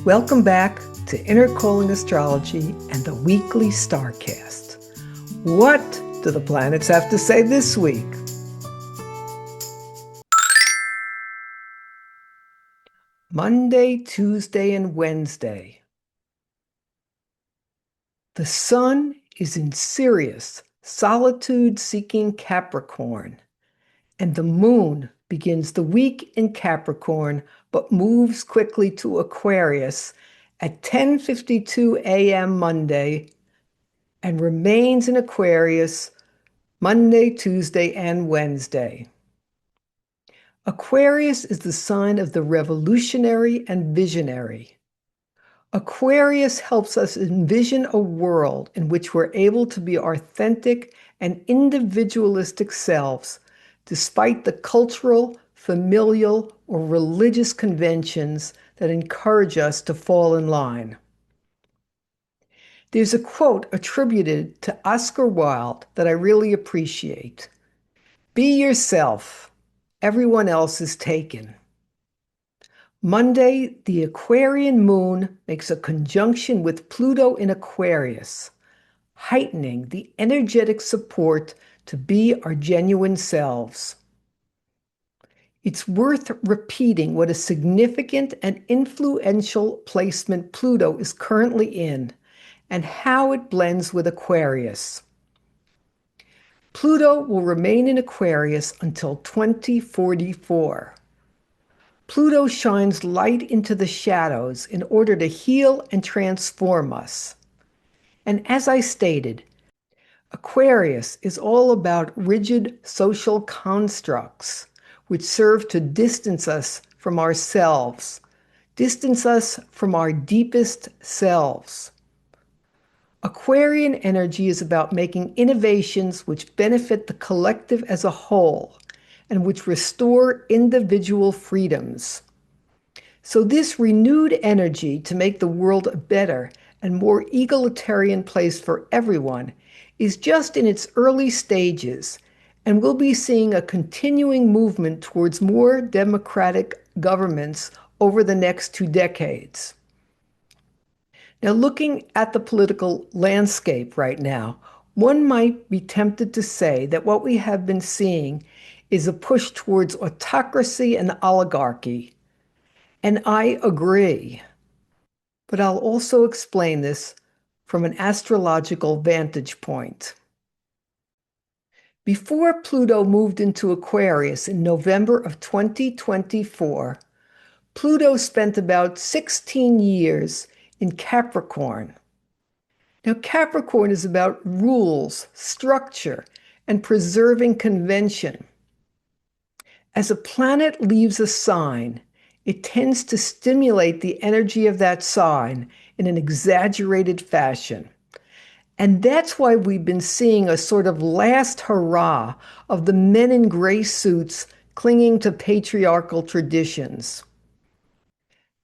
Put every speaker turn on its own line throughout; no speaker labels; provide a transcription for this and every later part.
Welcome back to Inner Calling Astrology and the weekly Starcast. What do the planets have to say this week? Monday, Tuesday, and Wednesday. The Sun is in Sirius, solitude-seeking Capricorn, and the Moon begins the week in Capricorn but moves quickly to Aquarius at 10:52 a.m. Monday and remains in Aquarius Monday, Tuesday, and Wednesday. Aquarius is the sign of the revolutionary and visionary. Aquarius helps us envision a world in which we're able to be authentic and individualistic selves, despite the cultural, familial, or religious conventions that encourage us to fall in line. There's a quote attributed to Oscar Wilde that I really appreciate. "Be yourself. Everyone else is taken." Monday, the Aquarian moon makes a conjunction with Pluto in Aquarius, heightening the energetic support to be our genuine selves. It's worth repeating what a significant and influential placement Pluto is currently in and how it blends with Aquarius. Pluto will remain in Aquarius until 2044. Pluto shines light into the shadows in order to heal and transform us. And as I stated, Aquarius is all about rigid social constructs which serve to distance us from ourselves, distance us from our deepest selves. Aquarian energy is about making innovations which benefit the collective as a whole and which restore individual freedoms. So this renewed energy to make the world a better and more egalitarian place for everyone is just in its early stages, and we'll be seeing a continuing movement towards more democratic governments over the next 2 decades. Now, looking at the political landscape right now, one might be tempted to say that what we have been seeing is a push towards autocracy and oligarchy. And I agree. But I'll also explain this from an astrological vantage point. Before Pluto moved into Aquarius in November of 2024, Pluto spent about 16 years in Capricorn. Now, Capricorn is about rules, structure, and preserving convention. As a planet leaves a sign, it tends to stimulate the energy of that sign in an exaggerated fashion. And that's why we've been seeing a sort of last hurrah of the men in gray suits clinging to patriarchal traditions.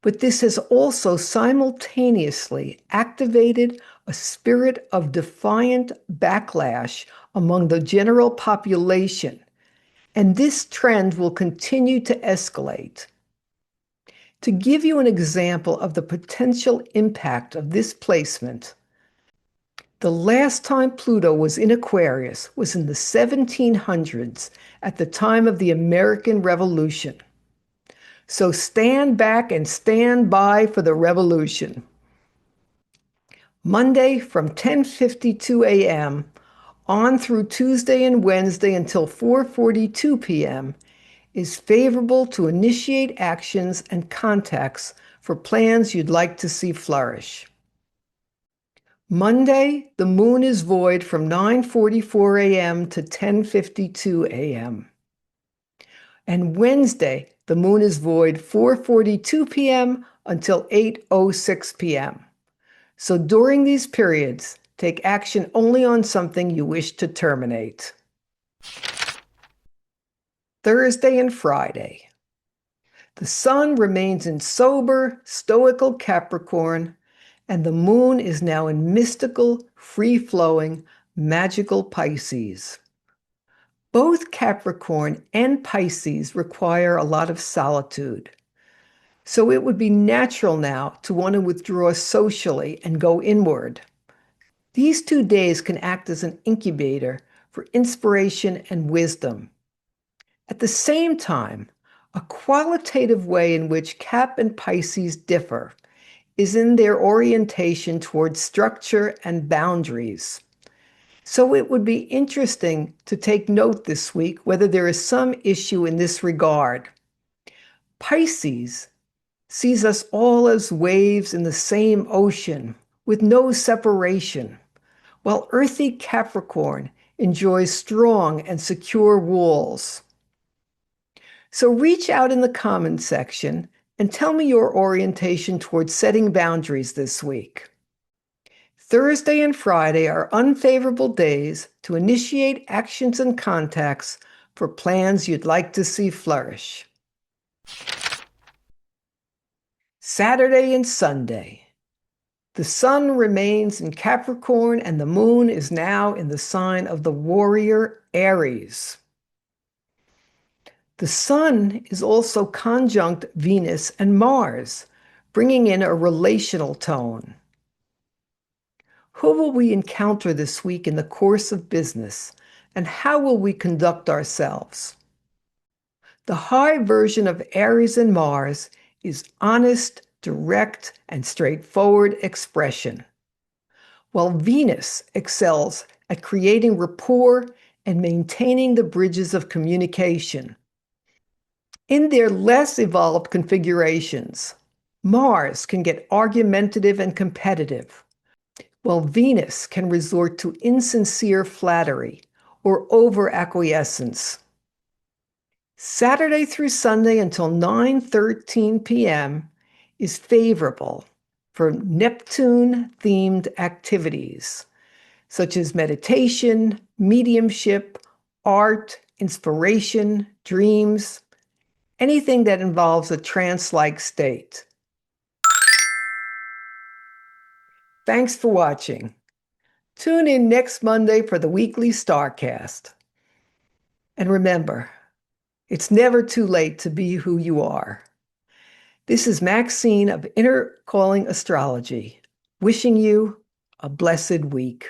But this has also simultaneously activated a spirit of defiant backlash among the general population, and this trend will continue to escalate. To give you an example of the potential impact of this placement, the last time Pluto was in Aquarius was in the 1700s at the time of the American Revolution. So stand back and stand by for the revolution. Monday from 10:52 a.m. on through Tuesday and Wednesday until 4:42 p.m. is favorable to initiate actions and contacts for plans you'd like to see flourish. Monday, the moon is void from 9:44 a.m. to 10:52 a.m. And Wednesday, the moon is void 4:42 p.m. until 8:06 p.m. So during these periods, take action only on something you wish to terminate. Thursday and Friday. The sun remains in sober, stoical Capricorn, and the moon is now in mystical, free-flowing, magical Pisces. Both Capricorn and Pisces require a lot of solitude. So it would be natural now to want to withdraw socially and go inward. These 2 days can act as an incubator for inspiration and wisdom. At the same time, a qualitative way in which Cap and Pisces differ is in their orientation towards structure and boundaries. So it would be interesting to take note this week whether there is some issue in this regard. Pisces sees us all as waves in the same ocean with no separation, while earthy Capricorn enjoys strong and secure walls. So reach out in the comments section and tell me your orientation towards setting boundaries this week. Thursday and Friday are unfavorable days to initiate actions and contacts for plans you'd like to see flourish. Saturday and Sunday. The sun remains in Capricorn and the moon is now in the sign of the warrior Aries. The sun is also conjunct Venus and Mars, bringing in a relational tone. Who will we encounter this week in the course of business, and how will we conduct ourselves? The high version of Aries and Mars is honest, direct, and straightforward expression, while Venus excels at creating rapport and maintaining the bridges of communication. In their less evolved configurations, Mars can get argumentative and competitive, while Venus can resort to insincere flattery or over-acquiescence. Saturday through Sunday until 9:13 p.m. is favorable for Neptune-themed activities, such as meditation, mediumship, art, inspiration, dreams, anything that involves a trance-like state. Thanks for watching. Tune in next Monday for the weekly Starcast. And remember, it's never too late to be who you are. This is Maxine of Inner Calling Astrology, wishing you a blessed week.